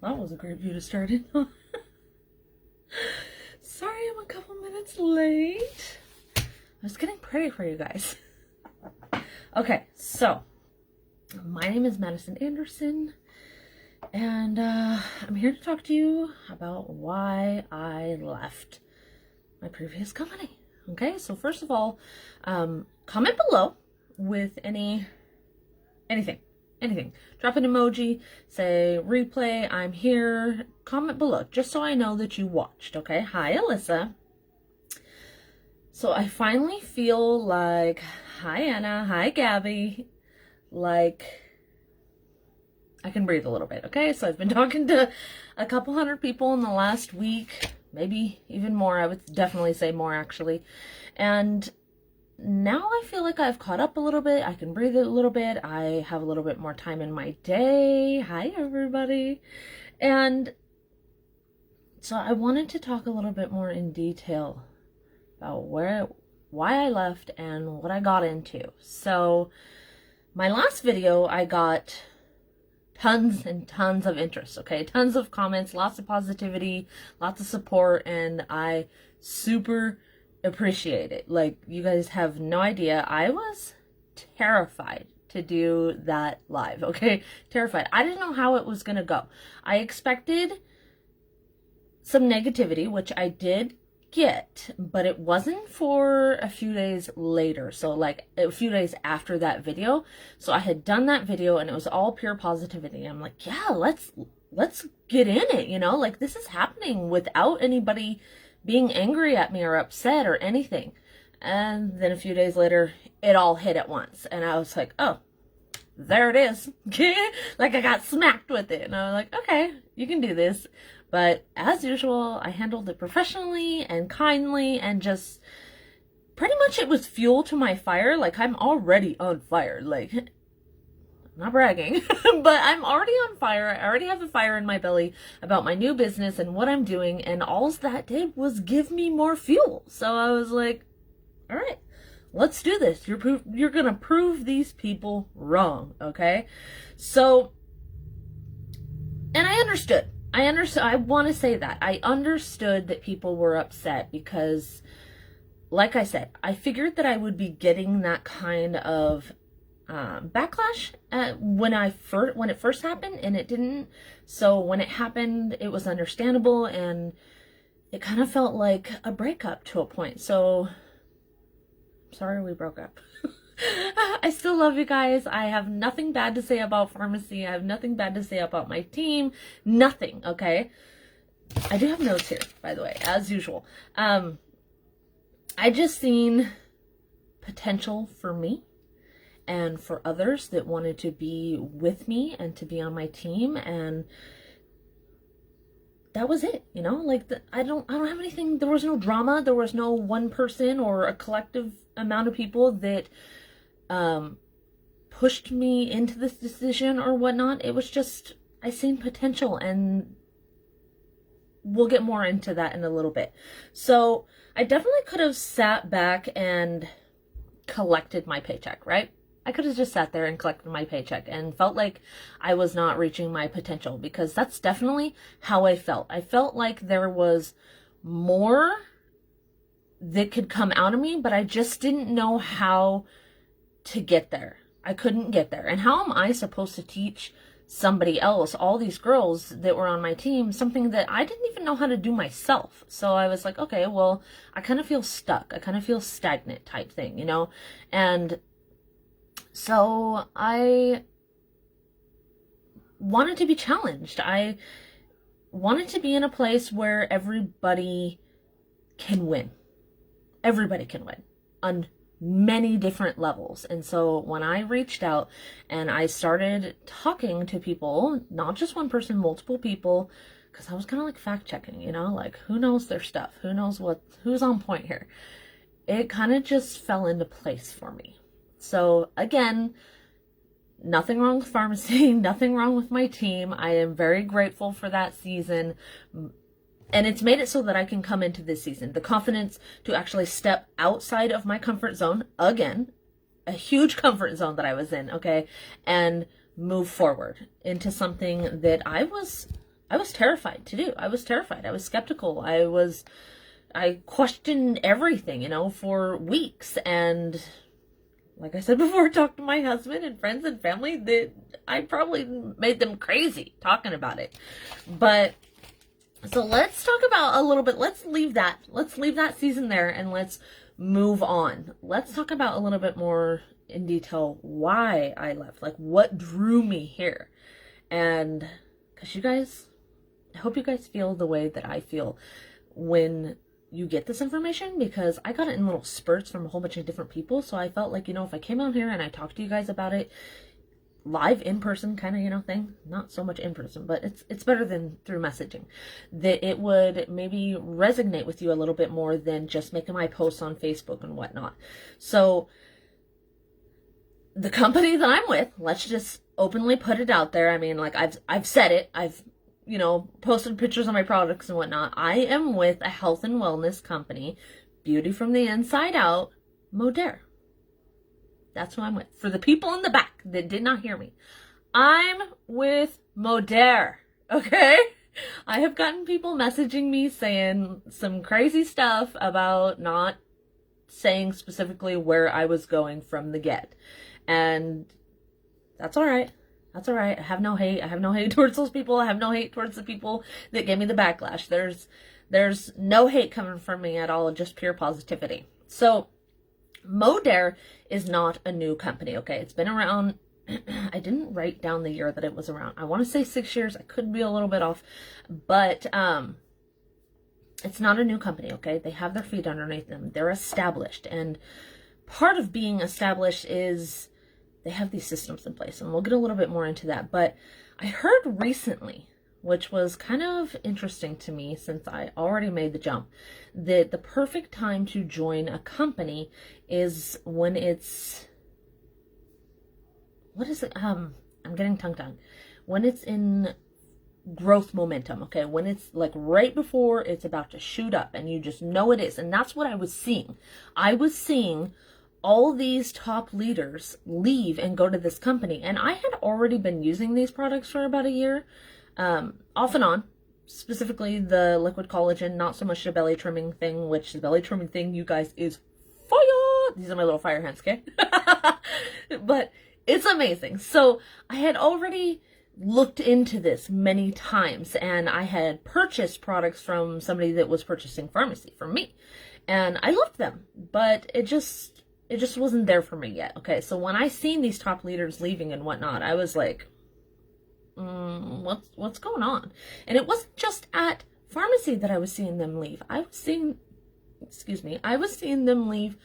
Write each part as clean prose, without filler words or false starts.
That was a great view to start in. Sorry, I'm a couple minutes late. I was getting pretty for you guys. Okay, so my name is Madison Anderson, and I'm here to talk to you about why I left my previous company. Okay, so first of all, comment below with anything. Drop an emoji, say replay, I'm here, comment below, just so I know that you watched, okay? Hi, Alyssa. So I finally feel like, hi, Anna, hi, Gabby, like I can breathe a little bit, okay? So I've been talking to a couple hundred people in the last week, maybe even more. I would definitely say more, actually. And now I feel like I've caught up a little bit. I can breathe a little bit. I have a little bit more time in my day. Hi, everybody. And so I wanted to talk a little bit more in detail about why I left and what I got into. So my last video, I got tons and tons of interest, okay? Tons of comments, lots of positivity, lots of support, and I super appreciate it. Like, you guys have no idea. I was terrified to do that live, okay? Terrified. I didn't know how it was gonna go. I expected some negativity, which I did get, but it wasn't for a few days later. So like a few days after that video. So I had done that video and it was all pure positivity. I'm like, yeah, let's get in it, you know? Like, this is happening without anybody being angry at me or upset or anything. And then a few days later, it all hit at once. And I was like, oh, there it is. Like, I got smacked with it. And I was like, okay, you can do this. But as usual, I handled it professionally and kindly, and just pretty much it was fuel to my fire. Like, I'm already on fire. Like, I'm not bragging, but I'm already on fire. I already have a fire in my belly about my new business and what I'm doing, and all that did was give me more fuel. So I was like, all right, let's do this. You're gonna prove these people wrong, okay? So, and I understood. I want to say that. I understood that people were upset because, like I said, I figured that I would be getting that kind of backlash when it first happened, and it didn't. So when it happened, it was understandable, and it kind of felt like a breakup to a point. So, sorry we broke up. I still love you guys. I have nothing bad to say about pharmacy. I have nothing bad to say about my team. Nothing, okay? I do have notes here, by the way, as usual. I just seen potential for me and for others that wanted to be with me and to be on my team, and that was it, you know? Like, I don't have anything. There was no drama. There was no one person or a collective amount of people that pushed me into this decision or whatnot. It was just, I seen potential, and we'll get more into that in a little bit. So I definitely could have sat back and collected my paycheck, right? I could have just sat there and collected my paycheck and felt like I was not reaching my potential, because that's definitely how I felt. I felt like there was more that could come out of me, but I just didn't know how to get there. I couldn't get there. And how am I supposed to teach somebody else, all these girls that were on my team, something that I didn't even know how to do myself? So I was like, okay, well, I kind of feel stuck. I kind of feel stagnant type thing, you know? And so I wanted to be challenged. I wanted to be in a place where everybody can win. Everybody can win on many different levels. And so when I reached out and I started talking to people, not just one person, multiple people, because I was kind of like fact checking, you know, like, who knows their stuff? Who knows who's on point here? It kind of just fell into place for me. So again, nothing wrong with pharmacy, nothing wrong with my team. I am very grateful for that season. And it's made it so that I can come into this season, the confidence to actually step outside of my comfort zone, again, a huge comfort zone that I was in, okay, and move forward into something that I was I was terrified to do. I was terrified. I was skeptical. I questioned everything, for weeks. And like I said before, talked to my husband and friends and family that I probably made them crazy talking about it. But so let's talk about a little bit. Let's leave that season there and let's move on. Let's talk about a little bit more in detail why I left, like what drew me here. And because you guys, I hope you guys feel the way that I feel when you get this information, because I got it in little spurts from a whole bunch of different people. So I felt like, if I came out here and I talked to you guys about it live in person kind of, thing, not so much in person, but it's better than through messaging, that it would maybe resonate with you a little bit more than just making my posts on Facebook and whatnot. So the company that I'm with, let's just openly put it out there. I mean, like I've said it, I've posted pictures of my products and whatnot. I am with a health and wellness company, beauty from the inside out, Modere. That's who I'm with. For the people in the back that did not hear me, I'm with Modere, okay? I have gotten people messaging me saying some crazy stuff about not saying specifically where I was going from the get. And that's all right. That's all right. I have no hate. I have no hate towards those people. I have no hate towards the people that gave me the backlash. There's no hate coming from me at all, just pure positivity. So Modere is not a new company, okay? It's been around, I didn't write down the year that it was around. I want to say 6 years. I could be a little bit off, but it's not a new company, okay? They have their feet underneath them. They're established, and part of being established is they have these systems in place, and we'll get a little bit more into that. But I heard recently, which was kind of interesting to me since I already made the jump, that the perfect time to join a company is when it's, what is it? I'm getting tongue-tied. When it's in growth momentum, okay? When it's like right before it's about to shoot up and you just know it is. And that's what I was seeing. I was seeing all these top leaders leave and go to this company. And I had already been using these products for about a year, off and on, specifically the liquid collagen, not so much the belly trimming thing, which the belly trimming thing, you guys, is fire. These are my little fire hands, okay? But it's amazing. So I had already looked into this many times, and I had purchased products from somebody that was purchasing pharmacy from me, and I loved them, but it just wasn't there for me yet. Okay, so when I seen these top leaders leaving and whatnot, I was like, what's going on? And it wasn't just at pharmacy that I was seeing them leave. I was seeing them leave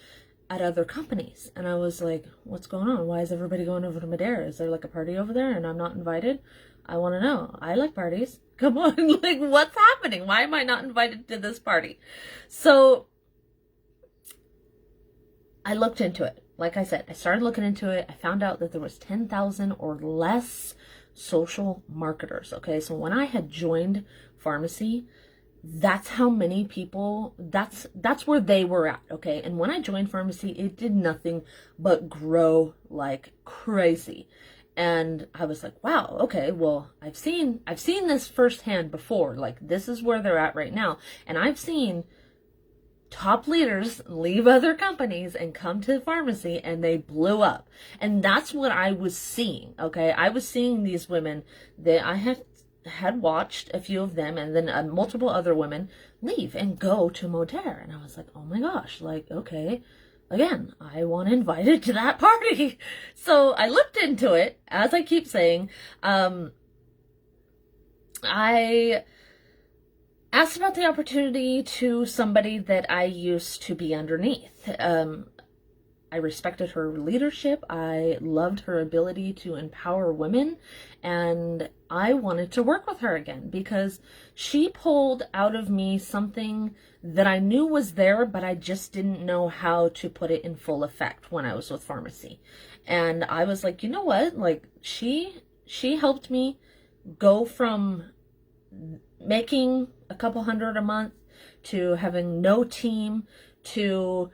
at other companies, and I was like, what's going on? Why is everybody going over to Modere? Is there like a party over there and I'm not invited? I want to know. I like parties. Come on, like, what's happening? Why am I not invited to this party? So I looked into it. Like I said, I started looking into it. I found out that there was 10,000 or less social marketers. Okay, so when I had joined pharmacy, that's how many people, that's where they were at. Okay, and when I joined pharmacy, it did nothing but grow like crazy. And I was like, wow, okay, well, I've seen this firsthand before. Like, this is where they're at right now. And I've seen top leaders leave other companies and come to pharmacy, and they blew up. And that's what I was seeing, okay? I was seeing these women that I had watched, a few of them, and then multiple other women leave and go to Modere. And I was like, oh my gosh, like, okay, again, I want invited to that party. So I looked into it, as I keep saying. I asked about the opportunity to somebody that I used to be underneath. I respected her leadership. I loved her ability to empower women, and I wanted to work with her again because she pulled out of me something that I knew was there, but I just didn't know how to put it in full effect when I was with pharmacy. And I was like, you know what? Like, she helped me go from making a couple hundred a month to having no team to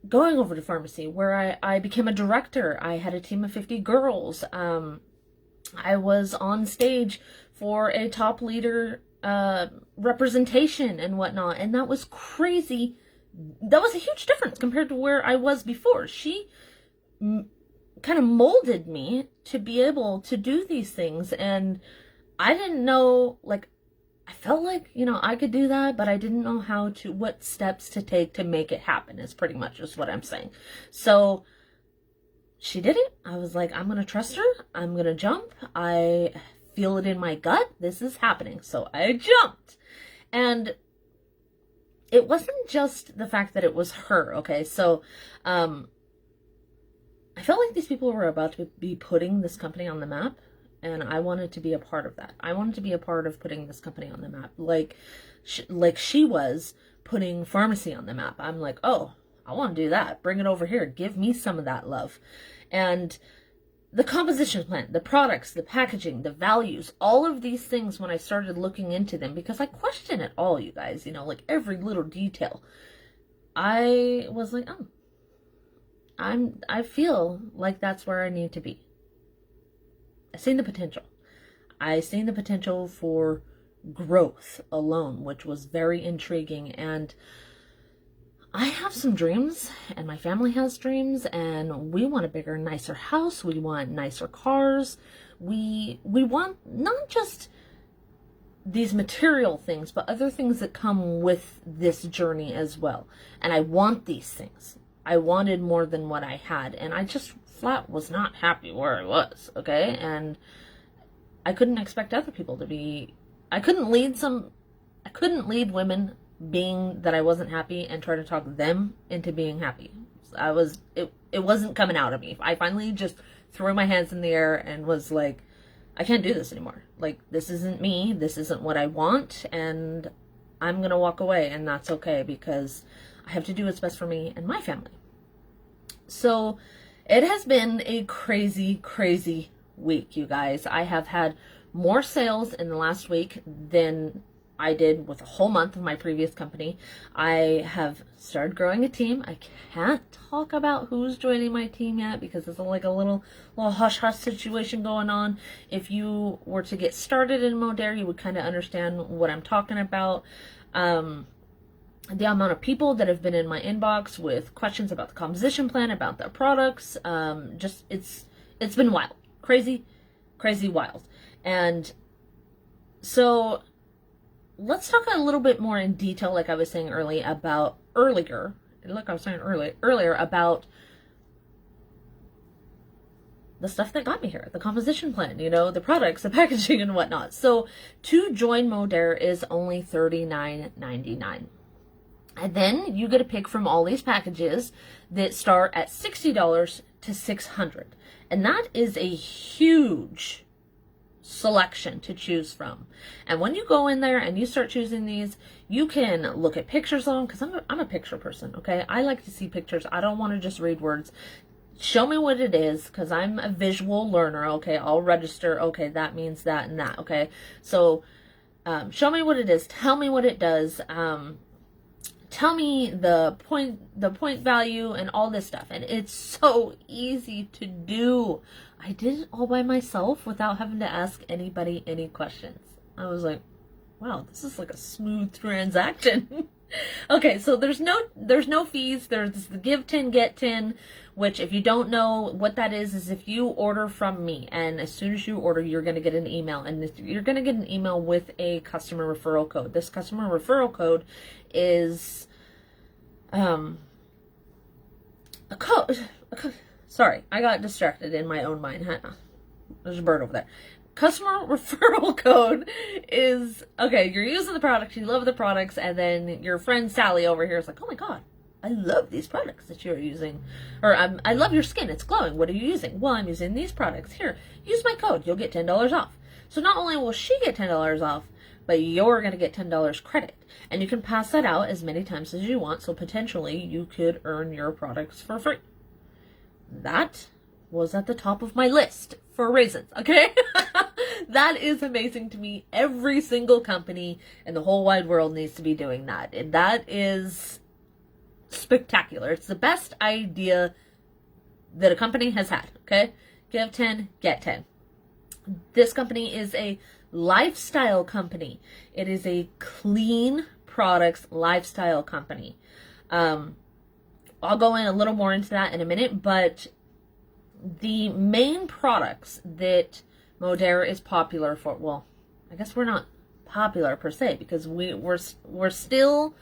going over to pharmacy where I became a director. I had a team of 50 girls. I was on stage for a top leader representation and whatnot, and that was crazy. That was a huge difference compared to where I was before. She kind of molded me to be able to do these things, and I didn't know, like, I felt like, I could do that, but I didn't know what steps to take to make it happen, is pretty much just what I'm saying. So she did it. I was like, I'm going to trust her. I'm going to jump. I feel it in my gut. This is happening. So I jumped. And it wasn't just the fact that it was her, okay? So I felt like these people were about to be putting this company on the map, and I wanted to be a part of that. I wanted to be a part of putting this company on the map, like she was putting pharmacy on the map. I'm like, oh, I want to do that. Bring it over here. Give me some of that love. And the composition plan, the products, the packaging, the values, all of these things, when I started looking into them, because I question it all, you guys, like every little detail, I was like, oh, I feel like that's where I need to be. I seen the potential. I seen the potential for growth alone, which was very intriguing. And I have some dreams, and my family has dreams, and we want a bigger, nicer house. We want nicer cars. We want not just these material things, but other things that come with this journey as well. And I want these things. I wanted more than what I had, and I just flat was not happy where I was, okay? And I couldn't expect other people to be, I couldn't lead women being that I wasn't happy and try to talk them into being happy. It wasn't coming out of me. I finally just threw my hands in the air and was like, I can't do this anymore. Like, this isn't me. This isn't what I want. And I'm going to walk away, and that's okay, because I have to do what's best for me and my family. So it has been a crazy, crazy week, you guys. I have had more sales in the last week than I did with a whole month of my previous company. I have started growing a team. I can't talk about who's joining my team yet, because it's like a little hush-hush situation going on. If you were to get started in Modere, you would kind of understand what I'm talking about. The amount of people that have been in my inbox with questions about the composition plan, about their products, just it's been wild. Crazy, crazy wild. And so let's talk a little bit more in detail, like I was saying earlier, about the stuff that got me here, the composition plan, the products, the packaging, and whatnot. So to join Modere is only $39.99. And then you get to pick from all these packages that start at $60 to $600. And that is a huge selection to choose from. And when you go in there and you start choosing these, you can look at pictures of them, because I'm a picture person, okay? I like to see pictures. I don't want to just read words. Show me what it is, because I'm a visual learner, okay? I'll register, okay, that means that and that, okay? So show me what it is. Tell me what it does. Tell me the point value and all this stuff. And it's so easy to do. I did it all by myself without having to ask anybody any questions. I was like, wow, this is like a smooth transaction. Okay, so there's no fees. There's the give 10, get 10, which, if you don't know what that is if you order from me, and as soon as you order, you're going to get an email, and you're going to get an email with a customer referral code. This customer referral code is a code. Sorry, I got distracted in my own mind. There's a bird over there. Customer referral code is, okay, you're using the product, you love the products, and then your friend Sally over here is like, oh my god, I love these products that you're using. Or, I love your skin, it's glowing. What are you using? Well, I'm using these products. Here, use my code, you'll get $10 off. So not only will she get $10 off, but you're going to get $10 credit. And you can pass that out as many times as you want, so potentially you could earn your products for free. That was at the top of my list for reasons, okay? That is amazing to me. Every single company in the whole wide world needs to be doing that. And that is spectacular. It's the best idea that a company has had, okay? Give 10, get 10. This company is a lifestyle company. It is a clean products lifestyle company. I'll go in a little more into that in a minute, but the main products that Modere is popular for, well, I guess we're not popular per se, because we're still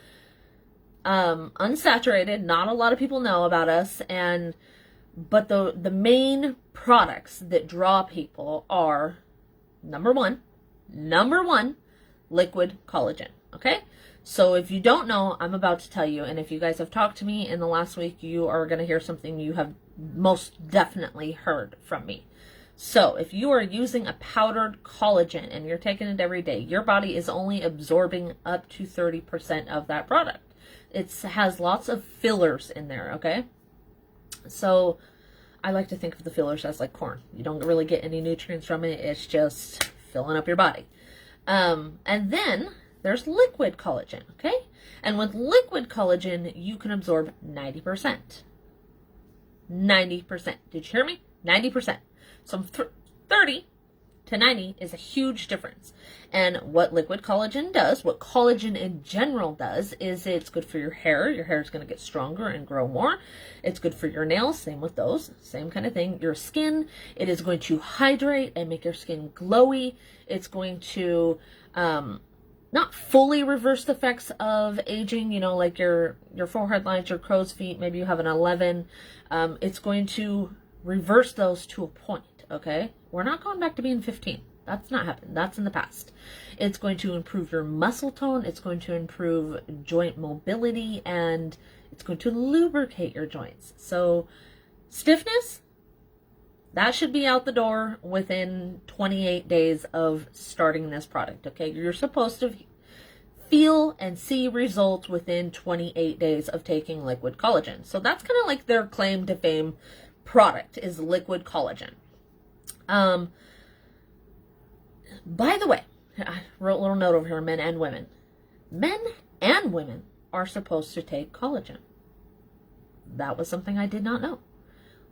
unsaturated. Not a lot of people know about us, but the main products that draw people are number one, liquid collagen. Okay, so if you don't know, I'm about to tell you, and if you guys have talked to me in the last week, you are going to hear something you have most definitely heard from me. So if you are using a powdered collagen and you're taking it every day, your body is only absorbing up to 30% of that product. It has lots of fillers in there, okay? So I like to think of the fillers as like corn. You don't really get any nutrients from it. It's just filling up your body. And then there's liquid collagen, okay? And with liquid collagen, you can absorb 90%. 90%. Did you hear me? 90%. So 30 to 90 is a huge difference. And what liquid collagen does, what collagen in general does, is it's good for your hair. Your hair is going to get stronger and grow more. It's good for your nails. Same with those. Same kind of thing. Your skin, it is going to hydrate and make your skin glowy. It's going to not fully reverse the effects of aging, you know, like your forehead lines, your crow's feet, maybe you have an 11. It's going to reverse those to a point, okay? We're not going back to being 15. That's not happening. That's in the past. It's going to improve your muscle tone. It's going to improve joint mobility, and it's going to lubricate your joints. So stiffness, that should be out the door within 28 days of starting this product, okay? You're supposed to feel and see results within 28 days of taking liquid collagen. So that's kind of like their claim to fame product, is liquid collagen. By the way, I wrote a little note over here, men and women. Men and women are supposed to take collagen. That was something I did not know.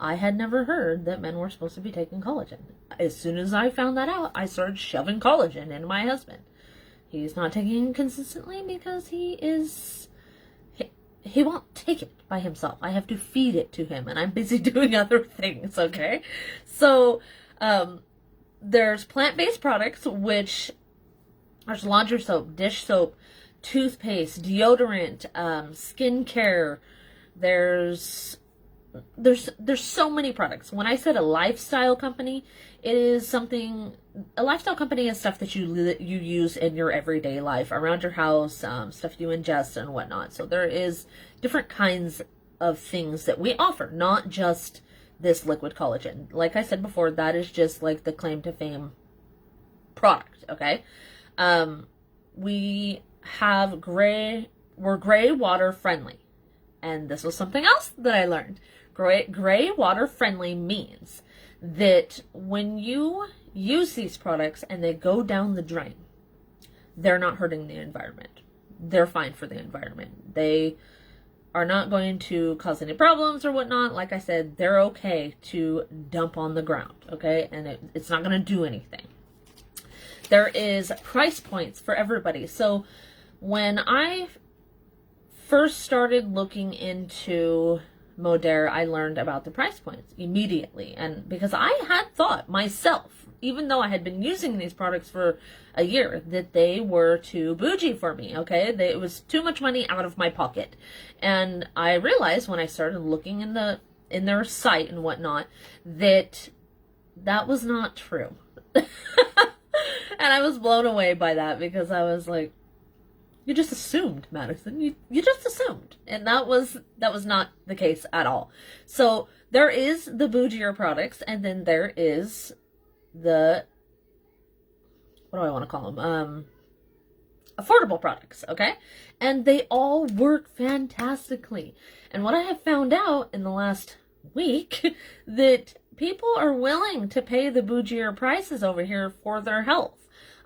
I had never heard that men were supposed to be taking collagen. As soon as I found that out, I started shoving collagen into my husband. He's not taking it consistently because he won't take it by himself. I have to feed it to him, and I'm busy doing other things, okay? So, there's plant-based products, which there's laundry soap, dish soap, toothpaste, deodorant, skincare. There's so many products. When I said a lifestyle company, it is something. A lifestyle company is stuff that you use in your everyday life, around your house, stuff you ingest and whatnot. So there is different kinds of things that we offer, not just this liquid collagen. Like I said before, that is just like the claim to fame product, okay? We're gray water friendly. And this was something else that I learned. Gray water friendly means that when you use these products and they go down the drain, they're not hurting the environment. They're fine for the environment. They are not going to cause any problems or whatnot. Like I said, they're okay to dump on the ground, okay? And it's not going to do anything. There is price points for everybody. So when I first started looking into Modere, I learned about the price points immediately. And because I had thought myself, even though I had been using these products for a year, that they were too bougie for me, okay? It was too much money out of my pocket. And I realized when I started looking in their site and whatnot, that was not true. And I was blown away by that, because I was like, you just assumed, Madison. You just assumed. And that was not the case at all. So there is the bougier products, and then there is the, what do I want to call them? Affordable products, okay? And they all work fantastically. And what I have found out in the last week, that people are willing to pay the bougier prices over here for their health.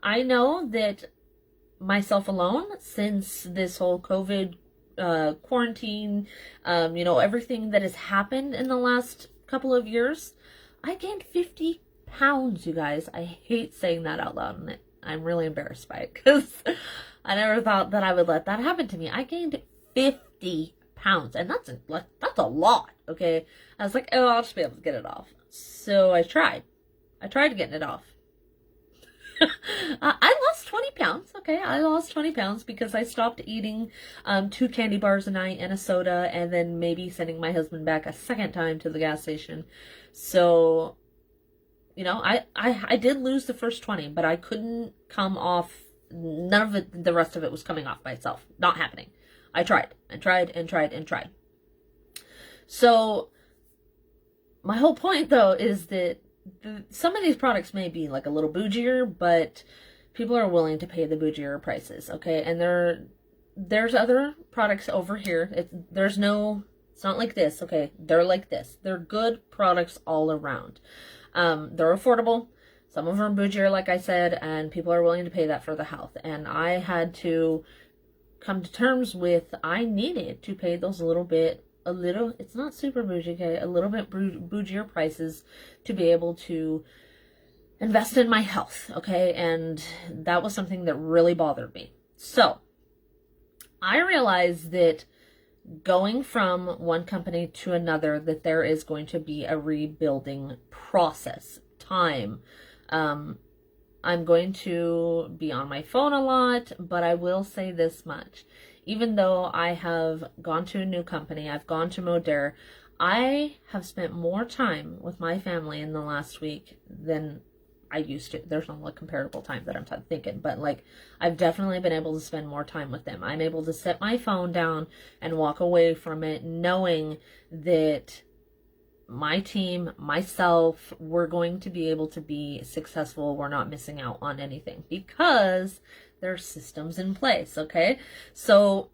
I know that myself alone, since this whole COVID quarantine, everything that has happened in the last couple of years, I gained 50 pounds, you guys. I hate saying that out loud, and I'm really embarrassed by it because I never thought that I would let that happen to me. I gained 50 pounds, and that's a lot, okay? I was like, oh, I'll just be able to get it off. So I tried getting it off. I lost 20 pounds, okay? I lost 20 pounds because I stopped eating 2 candy bars a night and a soda, and then maybe sending my husband back a second time to the gas station. So, you know, I did lose the first 20, but I couldn't come off. None of it, the rest of it was coming off by itself. Not happening. I tried and tried and tried and tried. So my whole point, though, is that some of these products may be like a little bougier, but people are willing to pay the bougier prices, okay? And there's other products over here. It's not like this, okay? They're like this. They're good products all around. They're affordable. Some of them are bougier, like I said, and people are willing to pay that for the health. And I had to come to terms with, I needed to pay those it's not super bougie, okay, a little bit bougier prices to be able to invest in my health, okay? And that was something that really bothered me. So I realized that going from one company to another, that there is going to be a rebuilding process, time. I'm going to be on my phone a lot, but I will say this much. Even though I have gone to a new company, I've gone to Modere, I have spent more time with my family in the last week than I used to. There's no comparable time that I'm thinking, but like I've definitely been able to spend more time with them. I'm able to set my phone down and walk away from it knowing that my team, myself, we're going to be able to be successful. We're not missing out on anything because there's systems in place, okay? So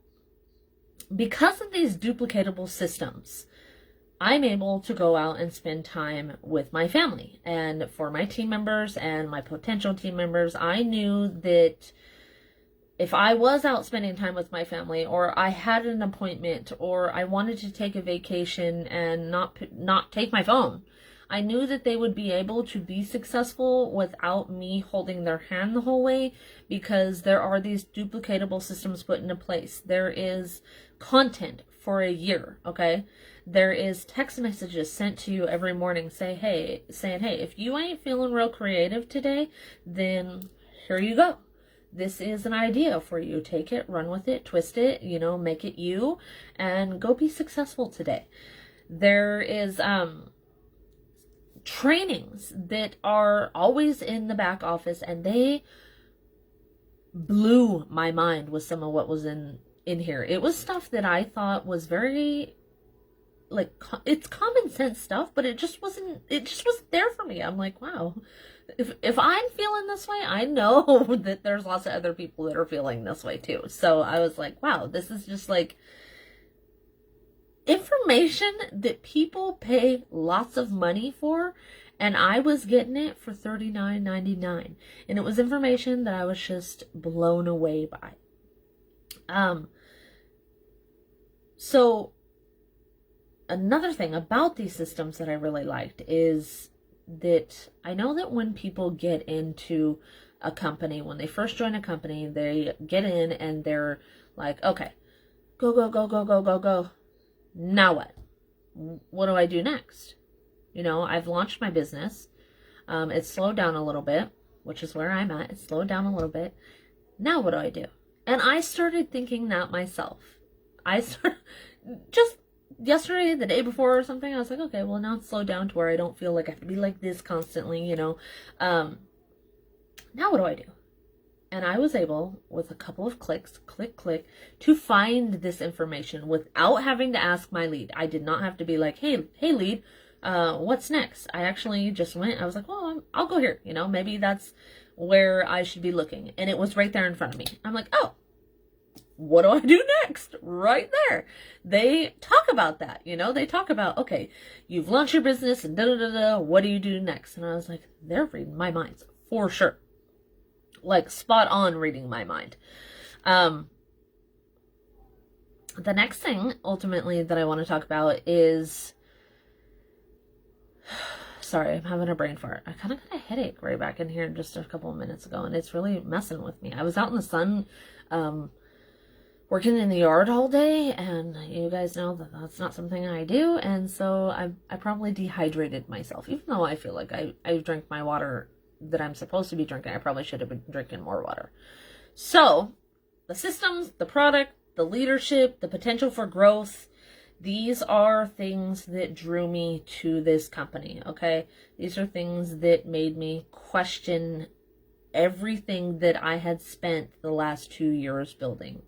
because of these duplicatable systems, I'm able to go out and spend time with my family. And for my team members and my potential team members, I knew that if I was out spending time with my family, or I had an appointment, or I wanted to take a vacation and not take my phone, I knew that they would be able to be successful without me holding their hand the whole way, because there are these duplicatable systems put into place. There is content for a year, okay? There is text messages sent to you every morning saying, hey, if you ain't feeling real creative today, then here you go. This is an idea for you. Take it, run with it, twist it, make it you, and go be successful today. There is trainings that are always in the back office, and they blew my mind with some of what was in here. It was stuff that I thought was very, it's common sense stuff, but it just wasn't there for me. I'm like, wow. If I'm feeling this way, I know that there's lots of other people that are feeling this way too. So I was like, wow, this is just like information that people pay lots of money for, and I was getting it for $39.99, and it was information that I was just blown away by. So another thing about these systems that I really liked is that I know that when people get into a company, when they first join a company, they get in and they're like, okay, go, go, go, go, go, go, go. Now what? What do I do next? I've launched my business. It's slowed down a little bit, which is where I'm at. It's slowed down a little bit. Now what do I do? And I started thinking that myself. Just yesterday, the day before or something, I was like, okay, well, now it's slowed down to where I don't feel like I have to be like this constantly, Now what do I do? And I was able, with a couple of clicks, click, to find this information without having to ask my lead. I did not have to be like, hey lead, what's next? I actually just went, I was like, well, I'll go here, maybe that's where I should be looking. And it was right there in front of me. I'm like, oh, what do I do next? Right there. They talk about that, they talk about, okay, you've launched your business and da-da-da-da, what do you do next? And I was like, they're reading my minds for sure. Like spot on reading my mind. The next thing ultimately that I want to talk about is Sorry, I'm having a brain fart. I kind of got a headache right back in here just a couple of minutes ago, and it's really messing with me. I was out in the sun, working in the yard all day, and you guys know that that's not something I do, and so I probably dehydrated myself, even though I feel like I drank my water that I'm supposed to be drinking. I probably should have been drinking more water. So, the systems, the product, the leadership, the potential for growth, these are things that drew me to this company, okay? These are things that made me question everything that I had spent the last 2 years building.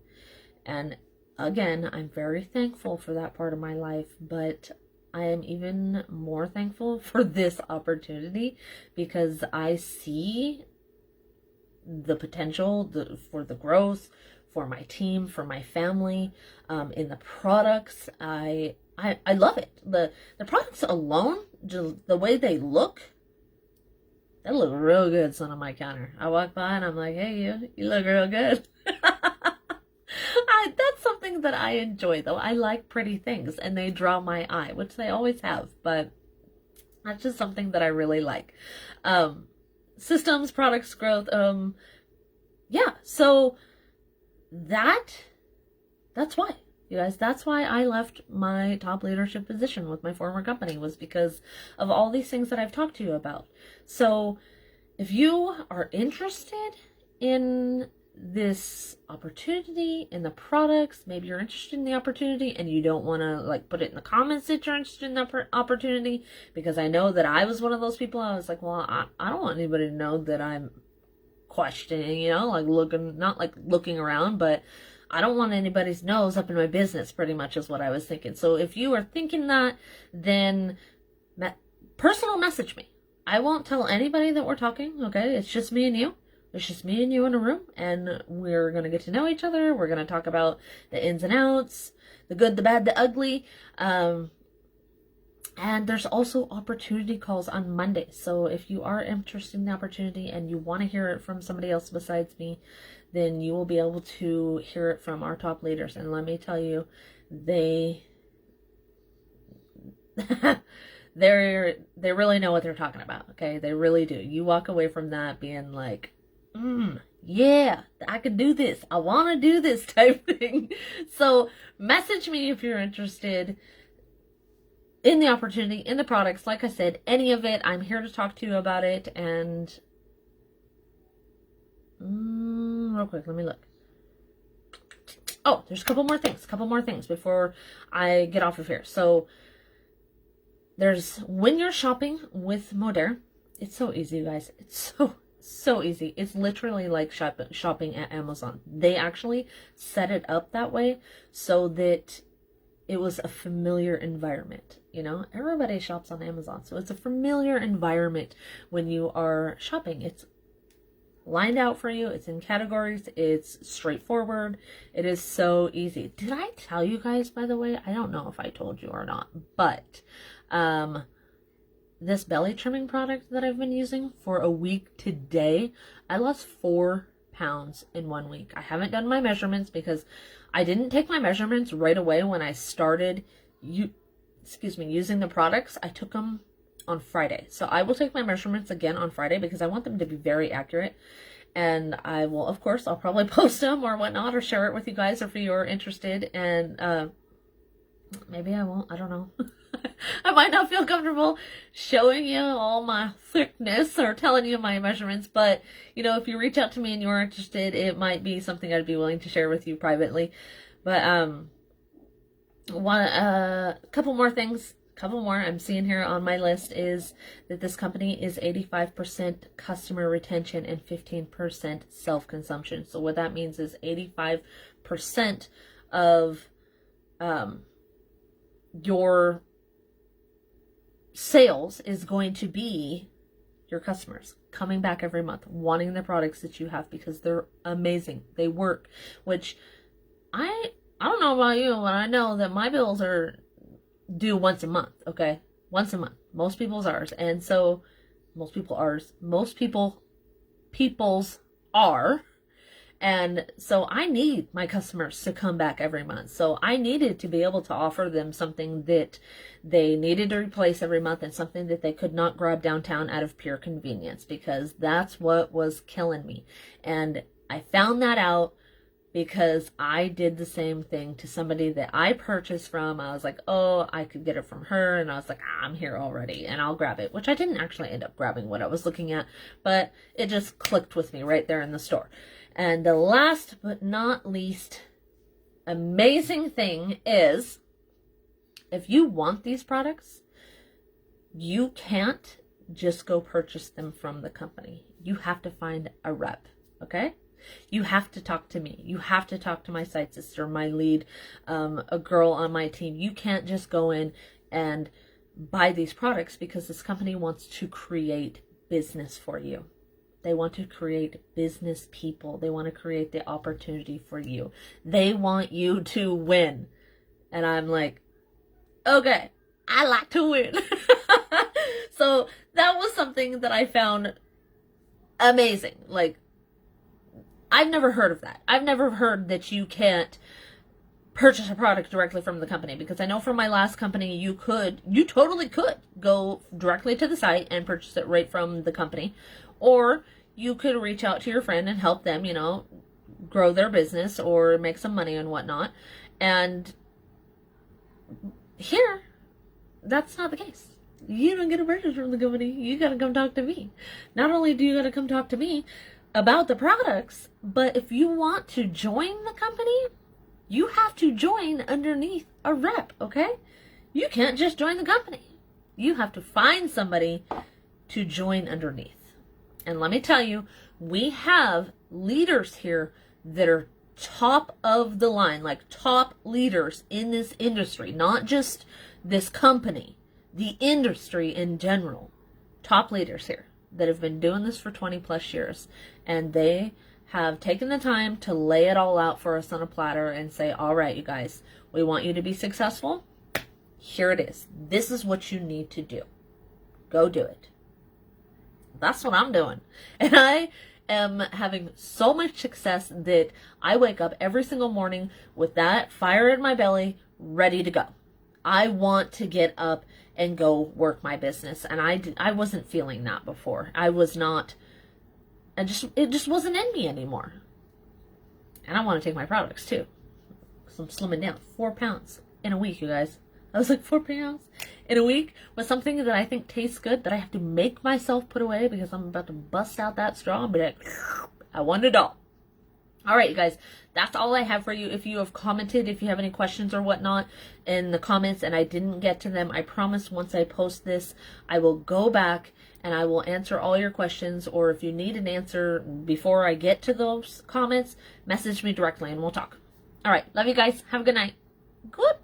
And again, I'm very thankful for that part of my life, but I am even more thankful for this opportunity because I see the potential for the growth, for my team, for my family, in the products. I love it. The products alone, just the way they look real good sitting on my counter. I walk by and I'm like, hey, you look real good. That's something that I enjoy, though. I like pretty things, and they draw my eye, which they always have, but that's just something that I really like. Systems, products, growth, yeah, so that's why, you guys, that's why I left my top leadership position with my former company, was because of all these things that I've talked to you about. So if you are interested in this opportunity, in the products, maybe you're interested in the opportunity and you don't want to like put it in the comments that you're interested in the opportunity, because I know that I was one of those people. I was like, well, I don't want anybody to know that I'm questioning, like not like looking around, but I don't want anybody's nose up in my business, pretty much is what I was thinking. So if you are thinking that, then personal message me. I won't tell anybody that we're talking, okay? It's just me and you. It's just me and you in a room, and we're going to get to know each other. We're going to talk about the ins and outs, the good, the bad, the ugly. And there's also opportunity calls on Monday. So if you are interested in the opportunity and you want to hear it from somebody else besides me, then you will be able to hear it from our top leaders. And let me tell you, they really know what they're talking about, okay? They really do. You walk away from that being like, yeah, I can do this. I want to do this type thing. So message me if you're interested in the opportunity, in the products. Like I said, any of it, I'm here to talk to you about it. And real quick, let me look. Oh, there's a couple more things before I get off of here. So there's when you're shopping with Modere, it's so easy, you guys. It's so easy. It's literally like shopping at Amazon. They actually set it up that way so that it was a familiar environment. Everybody shops on Amazon, so it's a familiar environment when you are shopping. It's lined out for you. It's in categories. It's straightforward. It is so easy. Did I tell you guys, by the way? I don't know if I told you or not, but this belly trimming product that I've been using for a week today, I lost 4 pounds in 1 week. I haven't done my measurements because I didn't take my measurements right away when I started using the products. I took them on Friday. So I will take my measurements again on Friday because I want them to be very accurate. And I will, of course, I'll probably post them or whatnot or share it with you guys if you're interested. And maybe I won't. I don't know. I might not feel comfortable showing you all my thickness or telling you my measurements, but if you reach out to me and you're interested, it might be something I'd be willing to share with you privately. But couple more I'm seeing here on my list is that this company is 85% customer retention and 15% self-consumption. So what that means is 85% of your sales is going to be your customers coming back every month, wanting the products that you have because they're amazing. They work, which I don't know about you, but I know that my bills are due once a month, okay? Once a month. Most people's ours. And so people's are. And so I need my customers to come back every month. So I needed to be able to offer them something that they needed to replace every month and something that they could not grab downtown out of pure convenience, because that's what was killing me. And I found that out because I did the same thing to somebody that I purchased from. I was like, oh, I could get it from her. And I was like, I'm here already and I'll grab it, which I didn't actually end up grabbing what I was looking at, but it just clicked with me right there in the store. And the last but not least amazing thing is, if you want these products, you can't just go purchase them from the company. You have to find a rep, okay? You have to talk to me. You have to talk to my site sister, my lead, a girl on my team. You can't just go in and buy these products, because this company wants to create business for you. They want to create business people. They want to create the opportunity for you. They want you to win. And I'm like, okay, I like to win. So that was something that I found amazing. Like, I've never heard of that. I've never heard that you can't purchase a product directly from the company, because I know from my last company you totally could go directly to the site and purchase it right from the company, or you could reach out to your friend and help them, you know, grow their business or make some money and whatnot. And here, that's not the case. You don't get a purchase from the company. You gotta come talk to me. Not only do you gotta come talk to me about the products, but if you want to join the company, you have to join underneath a rep, okay? You can't just join the company. You have to find somebody to join underneath. And let me tell you, we have leaders here that are top of the line, like top leaders in this industry, not just this company, the industry in general. Top leaders here that have been doing this for 20 plus years, and they have taken the time to lay it all out for us on a platter and say, all right, you guys, we want you to be successful. Here it is. This is what you need to do. Go do it. That's what I'm doing. And I am having so much success that I wake up every single morning with that fire in my belly, ready to go. I want to get up and go work my business. And I wasn't feeling that before. I was not, it just wasn't in me anymore. And I want to take my products too. So I'm slimming down 4 pounds in a week, you guys. I was like, 4 pounds in a week with something that I think tastes good, that I have to make myself put away because I'm about to bust out that straw and be like, I want it all. All right, you guys, that's all I have for you. If you have commented, if you have any questions or whatnot in the comments and I didn't get to them, I promise once I post this, I will go back and I will answer all your questions. Or if you need an answer before I get to those comments, message me directly and we'll talk. All right, love you guys. Have a good night. Good.